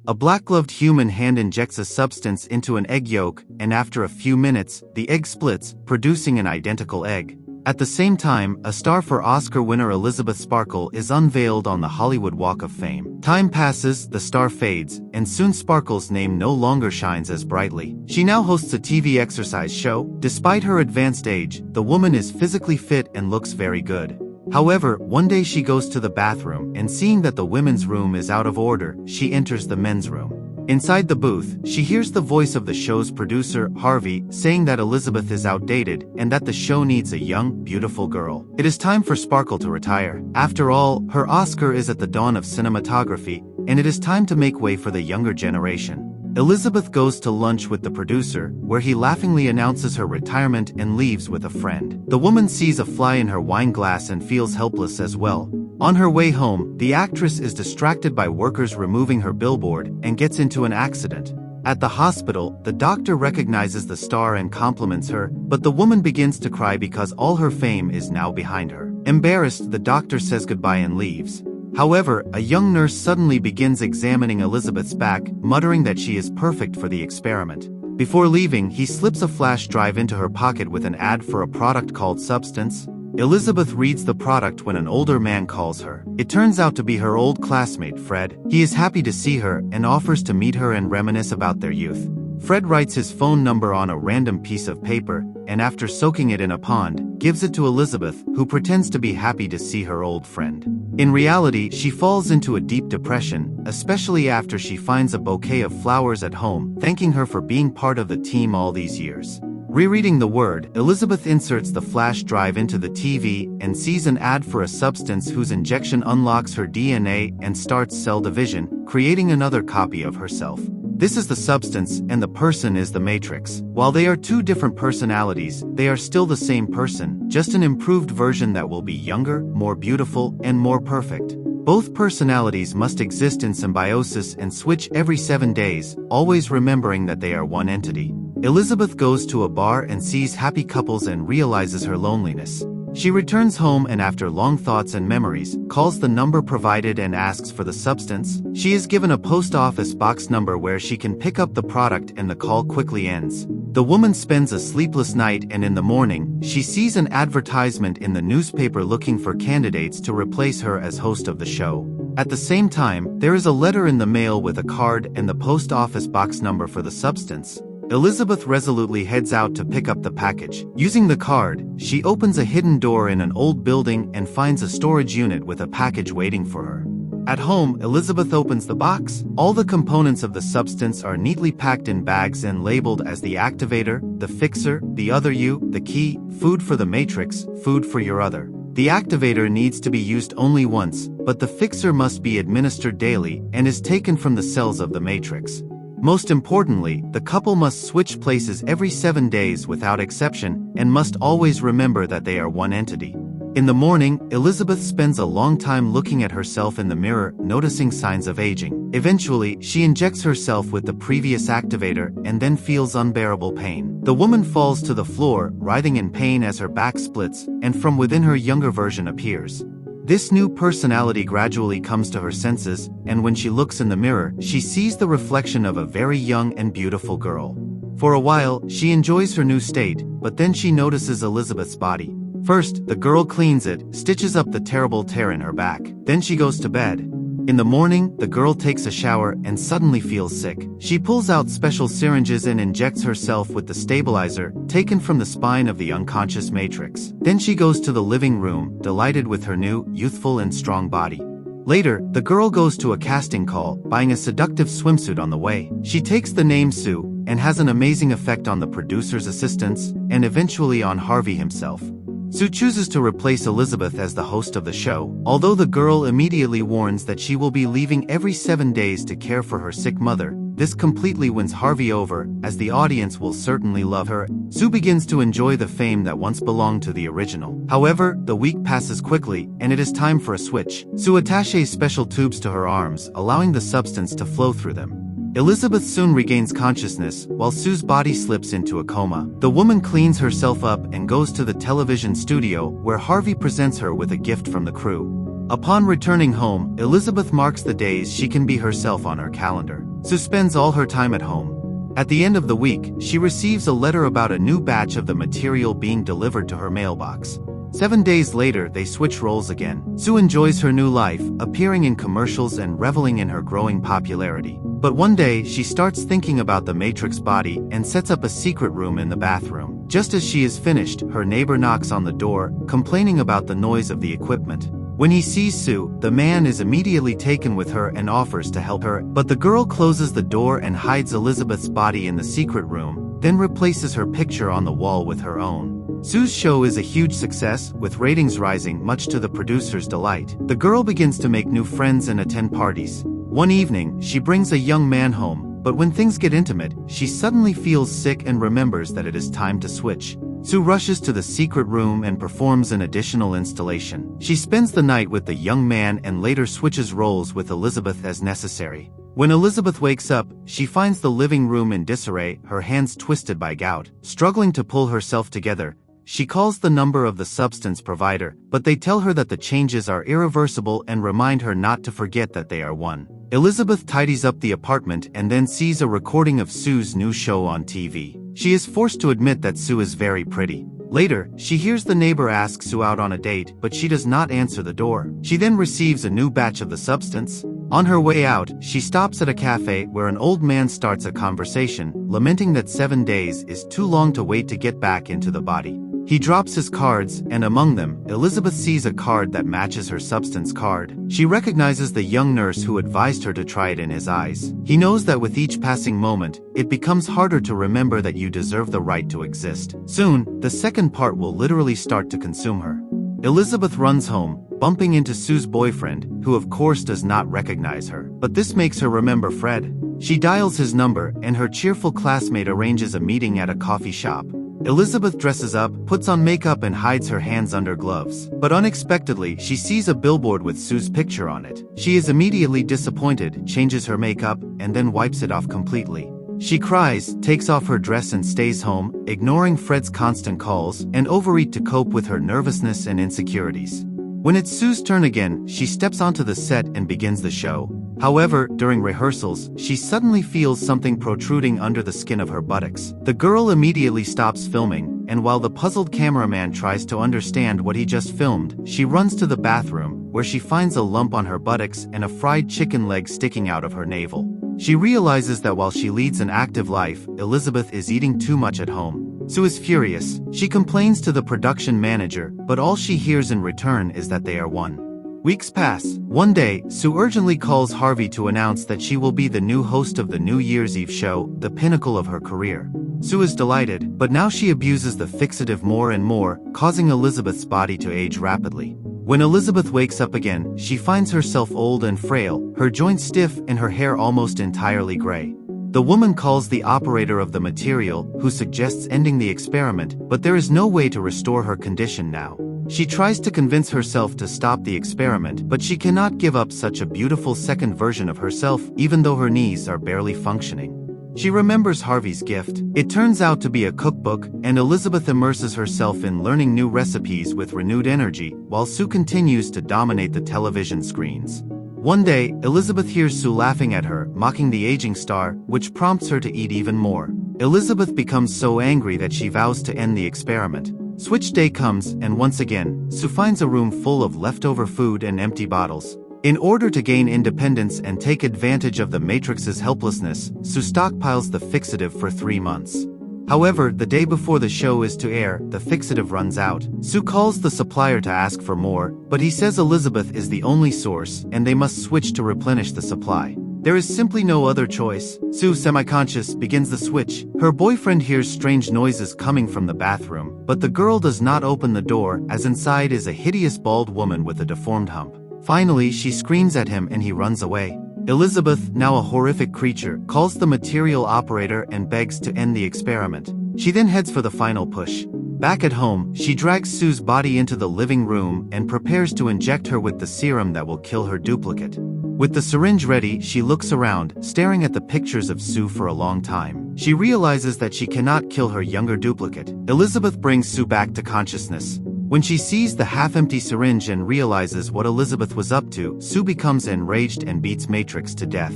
A black-gloved human hand injects a substance into an egg yolk, and after a few minutes, the egg splits, producing an identical egg. At the same time, a star for Oscar winner Elizabeth Sparkle is unveiled on the Hollywood Walk of Fame. Time passes, the star fades, and soon Sparkle's name no longer shines as brightly. She now hosts a TV exercise show. Despite her advanced age, the woman is physically fit and looks very good. However, one day she goes to the bathroom, and seeing that the women's room is out of order, she enters the men's room. Inside the booth, she hears the voice of the show's producer, Harvey, saying that Elizabeth is outdated and that the show needs a young, beautiful girl. It is time for Sparkle to retire. After all, her Oscar is at the dawn of cinematography, and it is time to make way for the younger generation. Elizabeth goes to lunch with the producer, where he laughingly announces her retirement and leaves with a friend. The woman sees a fly in her wine glass and feels helpless as well. On her way home, the actress is distracted by workers removing her billboard and gets into an accident. At the hospital, the doctor recognizes the star and compliments her, but the woman begins to cry because all her fame is now behind her. Embarrassed, the doctor says goodbye and leaves. However, a young nurse suddenly begins examining Elizabeth's back, muttering that she is perfect for the experiment. Before leaving, he slips a flash drive into her pocket with an ad for a product called Substance. Elizabeth reads the product when an older man calls her. It turns out to be her old classmate, Fred. He is happy to see her and offers to meet her and reminisce about their youth. Fred writes his phone number on a random piece of paper, and after soaking it in a pond, gives it to Elizabeth, who pretends to be happy to see her old friend. In reality, she falls into a deep depression, especially after she finds a bouquet of flowers at home, thanking her for being part of the team all these years. Rereading the word, Elizabeth inserts the flash drive into the TV and sees an ad for a substance whose injection unlocks her DNA and starts cell division, creating another copy of herself. This is the substance, and the person is the Matrix. While they are two different personalities, they are still the same person, just an improved version that will be younger, more beautiful, and more perfect. Both personalities must exist in symbiosis and switch every 7 days, always remembering that they are one entity. Elizabeth goes to a bar and sees happy couples and realizes her loneliness. She returns home and after long thoughts and memories, calls the number provided and asks for the substance. She is given a post office box number where she can pick up the product and the call quickly ends. The woman spends a sleepless night and in the morning, she sees an advertisement in the newspaper looking for candidates to replace her as host of the show. At the same time, there is a letter in the mail with a card and the post office box number for the substance. Elizabeth resolutely heads out to pick up the package. Using the card, she opens a hidden door in an old building and finds a storage unit with a package waiting for her. At home, Elizabeth opens the box. All the components of the substance are neatly packed in bags and labeled as the activator, the fixer, the other you, the key, food for the matrix, food for your other. The activator needs to be used only once, but the fixer must be administered daily and is taken from the cells of the matrix. Most importantly, the couple must switch places every 7 days without exception and must always remember that they are one entity. In the morning, Elizabeth spends a long time looking at herself in the mirror, noticing signs of aging. Eventually, she injects herself with the previous activator and then feels unbearable pain. The woman falls to the floor, writhing in pain as her back splits, and from within her younger version appears. This new personality gradually comes to her senses, and when she looks in the mirror, she sees the reflection of a very young and beautiful girl. For a while, she enjoys her new state, but then she notices Elizabeth's body. First, the girl cleans it, stitches up the terrible tear in her back. Then she goes to bed. In the morning, the girl takes a shower and suddenly feels sick. She pulls out special syringes and injects herself with the stabilizer, taken from the spine of the unconscious matrix. Then she goes to the living room, delighted with her new, youthful and strong body. Later, the girl goes to a casting call, buying a seductive swimsuit on the way. She takes the name Sue, and has an amazing effect on the producer's assistants, and eventually on Harvey himself. Sue chooses to replace Elizabeth as the host of the show, although the girl immediately warns that she will be leaving every 7 days to care for her sick mother. This completely wins Harvey over, as the audience will certainly love her. Sue begins to enjoy the fame that once belonged to the original. However, the week passes quickly, and it is time for a switch. Sue attaches special tubes to her arms, allowing the substance to flow through them. Elizabeth soon regains consciousness, while Sue's body slips into a coma. The woman cleans herself up and goes to the television studio, where Harvey presents her with a gift from the crew. Upon returning home, Elizabeth marks the days she can be herself on her calendar. Sue spends all her time at home. At the end of the week, she receives a letter about a new batch of the material being delivered to her mailbox. 7 days later, they switch roles again. Sue enjoys her new life, appearing in commercials and reveling in her growing popularity. But one day, she starts thinking about the Matrix body and sets up a secret room in the bathroom. Just as she is finished, her neighbor knocks on the door, complaining about the noise of the equipment. When he sees Sue, the man is immediately taken with her and offers to help her, but the girl closes the door and hides Elizabeth's body in the secret room, then replaces her picture on the wall with her own. Sue's show is a huge success, with ratings rising much to the producer's delight. The girl begins to make new friends and attend parties. One evening, she brings a young man home, but when things get intimate, she suddenly feels sick and remembers that it is time to switch. Sue rushes to the secret room and performs an additional installation. She spends the night with the young man and later switches roles with Elizabeth as necessary. When Elizabeth wakes up, she finds the living room in disarray, her hands twisted by gout. Struggling to pull herself together, she calls the number of the substance provider, but they tell her that the changes are irreversible and remind her not to forget that they are one. Elizabeth tidies up the apartment and then sees a recording of Sue's new show on TV. She is forced to admit that Sue is very pretty. Later, she hears the neighbor ask Sue out on a date, but she does not answer the door. She then receives a new batch of the substance. On her way out, she stops at a cafe where an old man starts a conversation, lamenting that 7 days is too long to wait to get back into the body. He drops his cards, and among them, Elizabeth sees a card that matches her substance card. She recognizes the young nurse who advised her to try it in his eyes. He knows that with each passing moment, it becomes harder to remember that you deserve the right to exist. Soon, the second part will literally start to consume her. Elizabeth runs home, bumping into Sue's boyfriend, who of course does not recognize her. But this makes her remember Fred. She dials his number, and her cheerful classmate arranges a meeting at a coffee shop. Elizabeth dresses up, puts on makeup and hides her hands under gloves. But unexpectedly, she sees a billboard with Sue's picture on it. She is immediately disappointed, changes her makeup, and then wipes it off completely. She cries, takes off her dress and stays home, ignoring Fred's constant calls, and overeat to cope with her nervousness and insecurities. When it's Sue's turn again, she steps onto the set and begins the show. However, during rehearsals, she suddenly feels something protruding under the skin of her buttocks. The girl immediately stops filming, and while the puzzled cameraman tries to understand what he just filmed, she runs to the bathroom, where she finds a lump on her buttocks and a fried chicken leg sticking out of her navel. She realizes that while she leads an active life, Elizabeth is eating too much at home. Sue is furious. She complains to the production manager, but all she hears in return is that they are one. Weeks pass. One day, Sue urgently calls Harvey to announce that she will be the new host of the New Year's Eve show, the pinnacle of her career. Sue is delighted, but now she abuses the fixative more and more, causing Elizabeth's body to age rapidly. When Elizabeth wakes up again, she finds herself old and frail, her joints stiff and her hair almost entirely gray. The woman calls the operator of the material, who suggests ending the experiment, but there is no way to restore her condition now. She tries to convince herself to stop the experiment, but she cannot give up such a beautiful second version of herself, even though her knees are barely functioning. She remembers Harvey's gift. It turns out to be a cookbook, and Elizabeth immerses herself in learning new recipes with renewed energy, while Sue continues to dominate the television screens. One day, Elizabeth hears Sue laughing at her, mocking the aging star, which prompts her to eat even more. Elizabeth becomes so angry that she vows to end the experiment. Switch day comes, and once again, Sue finds a room full of leftover food and empty bottles. In order to gain independence and take advantage of the Matrix's helplessness, Sue stockpiles the fixative for 3 months. However, the day before the show is to air, the fixative runs out. Sue calls the supplier to ask for more, but he says Elizabeth is the only source, and they must switch to replenish the supply. There is simply no other choice. Sue, semi-conscious, begins the switch. Her boyfriend hears strange noises coming from the bathroom, but the girl does not open the door, as inside is a hideous bald woman with a deformed hump. Finally, she screams at him and he runs away. Elizabeth, now a horrific creature, calls the material operator and begs to end the experiment. She then heads for the final push. Back at home, she drags Sue's body into the living room and prepares to inject her with the serum that will kill her duplicate. With the syringe ready, she looks around, staring at the pictures of Sue for a long time. She realizes that she cannot kill her younger duplicate. Elizabeth brings Sue back to consciousness. When she sees the half-empty syringe and realizes what Elizabeth was up to, Sue becomes enraged and beats Matrix to death.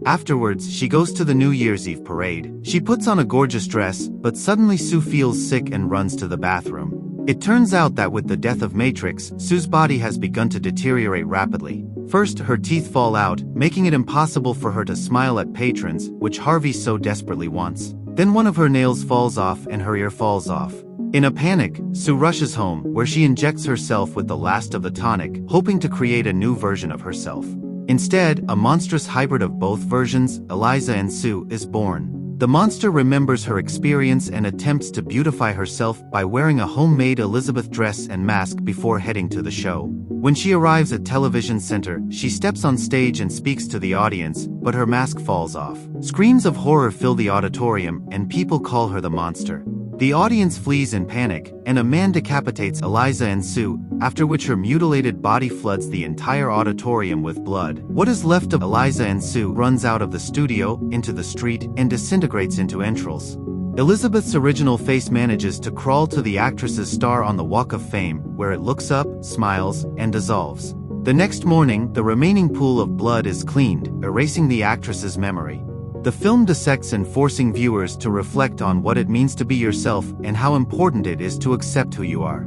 Afterwards, she goes to the New Year's Eve parade. She puts on a gorgeous dress, but suddenly Sue feels sick and runs to the bathroom. It turns out that with the death of Matrix, Sue's body has begun to deteriorate rapidly. First, her teeth fall out, making it impossible for her to smile at patrons, which Harvey so desperately wants. Then one of her nails falls off and her ear falls off. In a panic, Sue rushes home, where she injects herself with the last of the tonic, hoping to create a new version of herself. Instead, a monstrous hybrid of both versions, Eliza and Sue, is born. The monster remembers her experience and attempts to beautify herself by wearing a homemade Elizabeth dress and mask before heading to the show. When she arrives at Television Center, she steps on stage and speaks to the audience, but her mask falls off. Screams of horror fill the auditorium, and people call her the monster. The audience flees in panic, and a man decapitates Eliza and Sue, after which her mutilated body floods the entire auditorium with blood. What is left of Eliza and Sue runs out of the studio, into the street, and disintegrates into entrails. Elizabeth's original face manages to crawl to the actress's star on the Walk of Fame, where it looks up, smiles, and dissolves. The next morning, the remaining pool of blood is cleaned, erasing the actress's memory. The film dissects and forcing viewers to reflect on what it means to be yourself and how important it is to accept who you are.